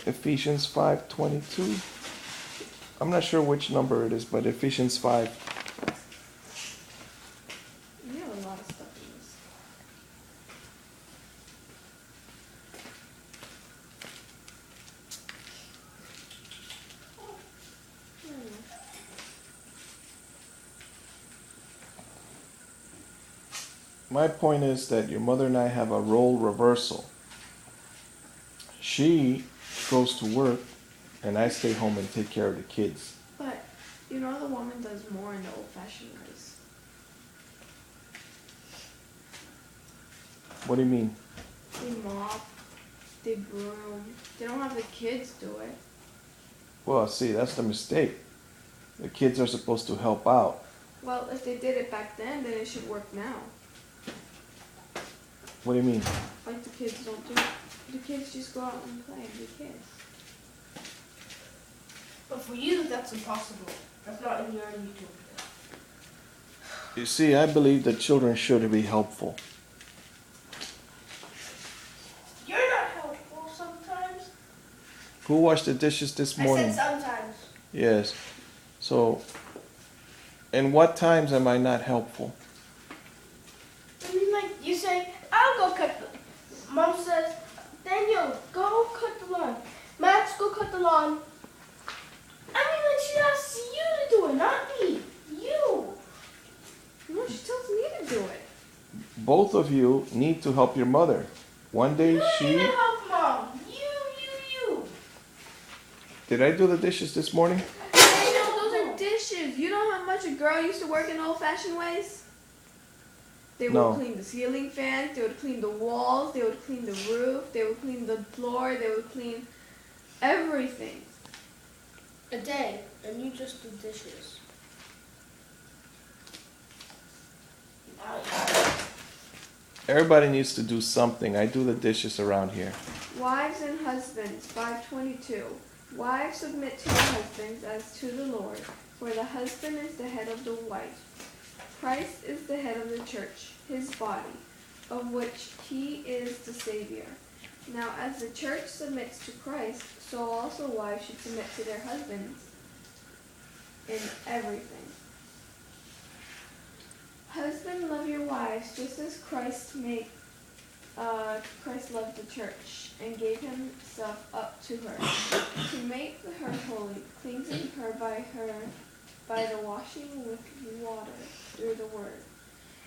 Ephesians 5:22. I'm not sure which number it is, but Ephesians 5. You have a lot of stuff in this. My point is that your mother and I have a role reversal. She goes to work, and I stay home and take care of the kids. But, you know, the woman does more in the old-fashioned ways. What do you mean? They mop, they broom. They don't have the kids do it. Well, see, that's the mistake. The kids are supposed to help out. Well, if they did it back then it should work now. What do you mean? Like the kids don't do it. The kids just go out and play and be kids. But for you, that's impossible. That's not in your utopia. You see, I believe that children should be helpful. You're not helpful sometimes. Who washed the dishes this morning? I said sometimes. Yes. So, in what times am I not helpful? I mean, like, you say, I'll go cut the... Mom says, Daniel, go cut the lawn. Max, go cut the lawn. I mean, like, she asks you to do it, not me. You. No, she tells me to do it. Both of you need to help your mother. One day You she... need to help Mom. You. Did I do the dishes this morning? Daniel, those are dishes. You know how much a girl used to work in old-fashioned ways? They would No. clean the ceiling fans, they would clean the walls, they would clean the roof, they would clean the floor, they would clean everything. A day, and you just do dishes. Everybody needs to do something. I do the dishes around here. Wives and husbands, 5:22. Wives, submit to your husbands as to the Lord, for the husband is the head of the wife. Christ is the head of the church, his body, of which he is the Savior. Now, as the church submits to Christ, so also wives should submit to their husbands in everything. Husbands, love your wives, just as Christ loved the church and gave himself up to her, to make her holy, cleansing her by the washing with water through the word,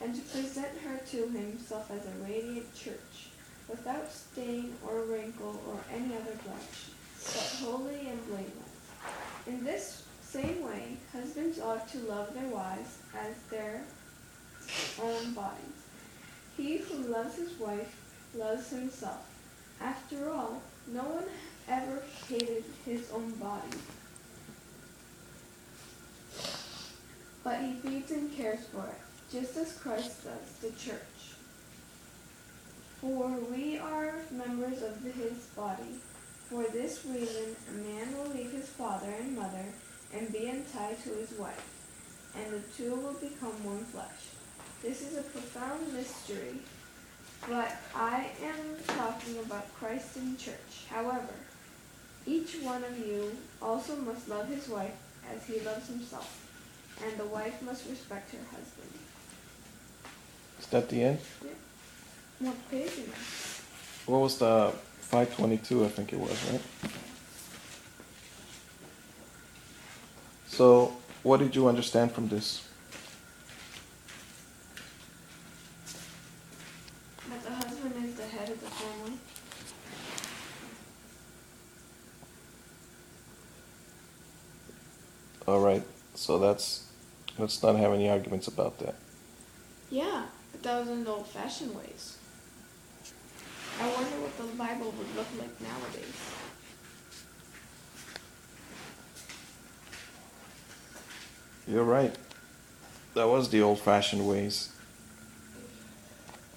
and to present her to himself as a radiant church, without stain or wrinkle or any other blemish, but holy and blameless. In this same way, husbands ought to love their wives as their own bodies. He who loves his wife loves himself. After all, no one ever hated his own body, but he feeds and cares for it, just as Christ does the church. For we are members of his body. For this reason, a man will leave his father and mother and be tied to his wife, and the two will become one flesh. This is a profound mystery, but I am talking about Christ and church. However, each one of you also must love his wife as he loves himself, and the wife must respect her husband. Is that the end? What page is it? What was the 522, I think it was, right? So, what did you understand from this? That the husband is the head of the family. All right, so let's not have any arguments about that. Yeah, but that was in the old-fashioned ways. I wonder what the Bible would look like nowadays. You're right. That was the old-fashioned ways.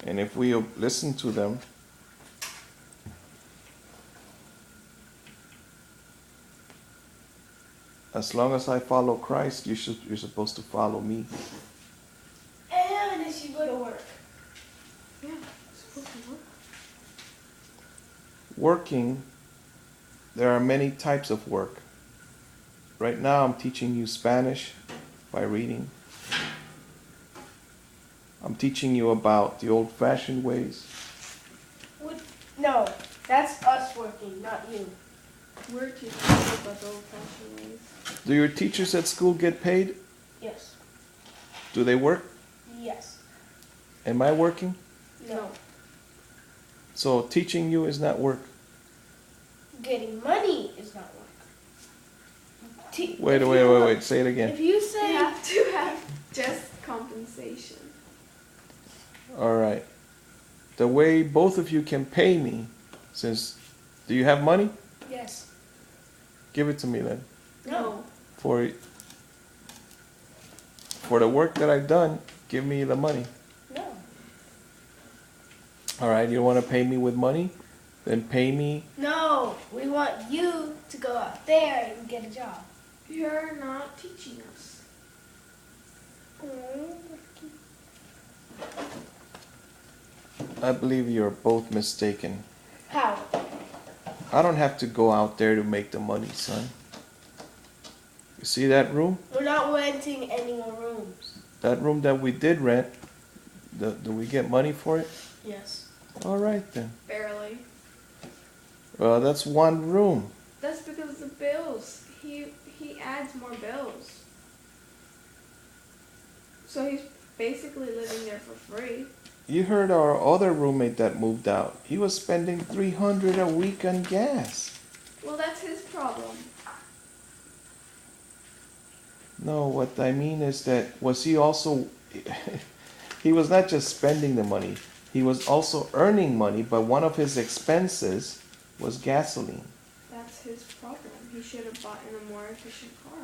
And if we listen to them, as long as I follow Christ, you're supposed to follow me. And if you go to work. Yeah, it's supposed to work. Working there are many types of work. Right now I'm teaching you Spanish by reading. I'm teaching you about the old-fashioned ways. No, that's us working, not you. We're teaching you about the old-fashioned ways. Do your teachers at school get paid? Yes. Do they work? Yes. Am I working? No. So teaching you is not work. Getting money is not work. Wait. Say it again. If you You say have to have just compensation. All right. The way both of you can pay me, since, do you have money? yes, Give it to me then. no, For the work that I've done, give me the money. no. All right, you want to pay me with money? Then pay me. No, we want you to go out there and get a job. You're not teaching us. I believe you're both mistaken. How? I don't have to go out there to make the money, son. You see that room? We're not renting any more rooms. That room that we did rent, do we get money for it? Yes. All right then. Barely. Well, that's one room. That's because of the bills. He adds more bills. So he's basically living there for free. You heard our other roommate that moved out. He was spending $300 a week on gas. Well, that's his problem. No, what I mean is that was he also he was not just spending the money. He was also earning money, but one of his expenses was gasoline. That's his problem. He should have bought in a more efficient car.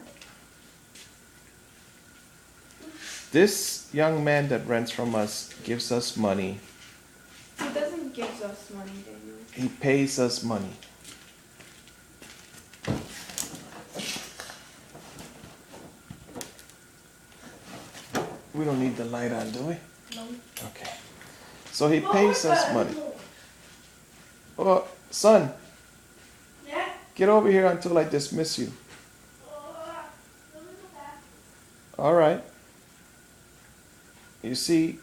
This young man that rents from us gives us money. He doesn't give us money, Daniel. He pays us money. We don't need the light on, do we? No. Okay. So he pays us money. Oh, son, Yeah. get over here until I dismiss you. All right. You see,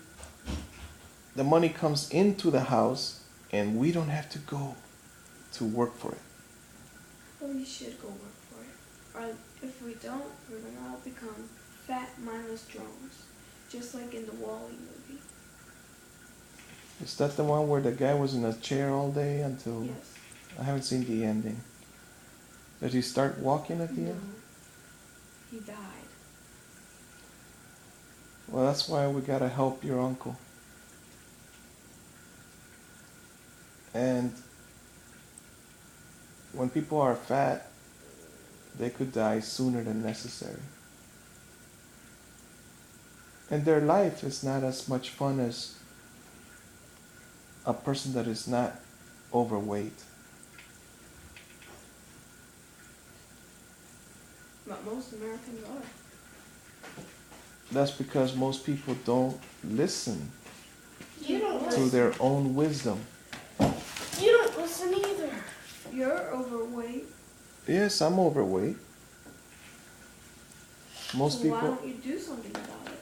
the money comes into the house and we don't have to go to work for it. Well, we should go work for it. Or if we don't, we're gonna all become fat, mindless drones. Just like in the Wall-E movie. Is that the one where the guy was in a chair all day until... Yes. I haven't seen the ending. Did he start walking at the No. end? He died. Well, that's why we gotta help your uncle. And when people are fat, they could die sooner than necessary. And their life is not as much fun as a person that is not overweight. But most Americans are. That's because most people don't listen You don't to listen. their own wisdom. You don't listen either. You're overweight. Yes, I'm overweight. Most So why people, don't you do something about it?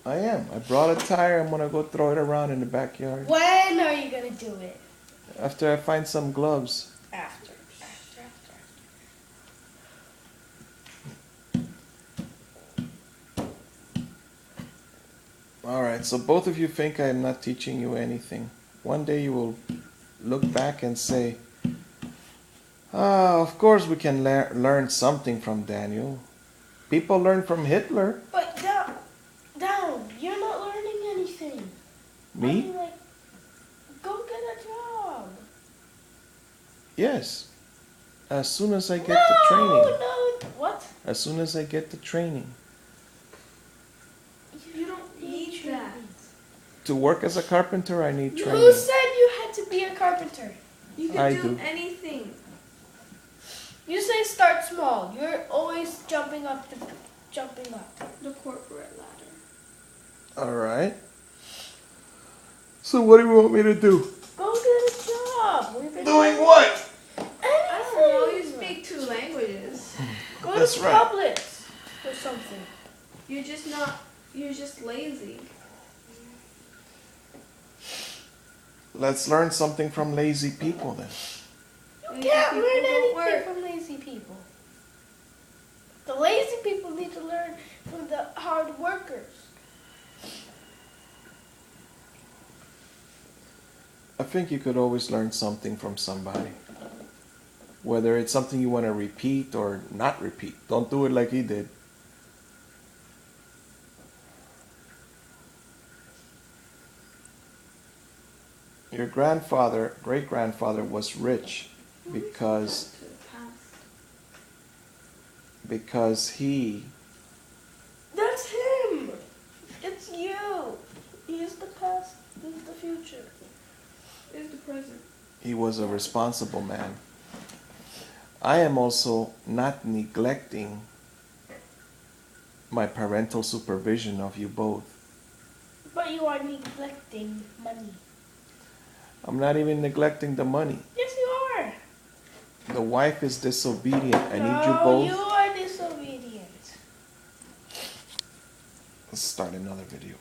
I am. I brought a tire. I'm gonna go throw it around in the backyard. When are you gonna do it? After I find some gloves. After. All right, so both of you think I am not teaching you anything. One day you will look back and say, of course we can learn something from Daniel. People learn from Hitler. But down, you're not learning anything. I Me? mean, like, go get a job. Yes. As soon as I get the training. No, what? As soon as I get the training. You don't need that. To work as a carpenter, I need training. Who said you had to be a carpenter? You can I do do. anything. You say start small. You're always jumping up. The corporate ladder. All right. So what do you want me to do? Go get a job. We've been Doing what? I don't know. anything. Use That's right. Publix or something. You're just lazy. Let's learn something from lazy people then. You Lazy can't people learn don't anything work. from lazy people. The lazy people need to learn from the hard workers. I think you could always learn something from somebody. Whether it's something you want to repeat or not repeat. Don't do it like he did. Your grandfather, great-grandfather, was rich because To the past. he That's him. It's you. He's the past. He's the future. Is the present. was a responsible man. I am also not neglecting my parental supervision of you both. But you are neglecting money. I'm not even neglecting the money. Yes, you are. The wife is disobedient. I need you No, both. you are disobedient. Let's start another video.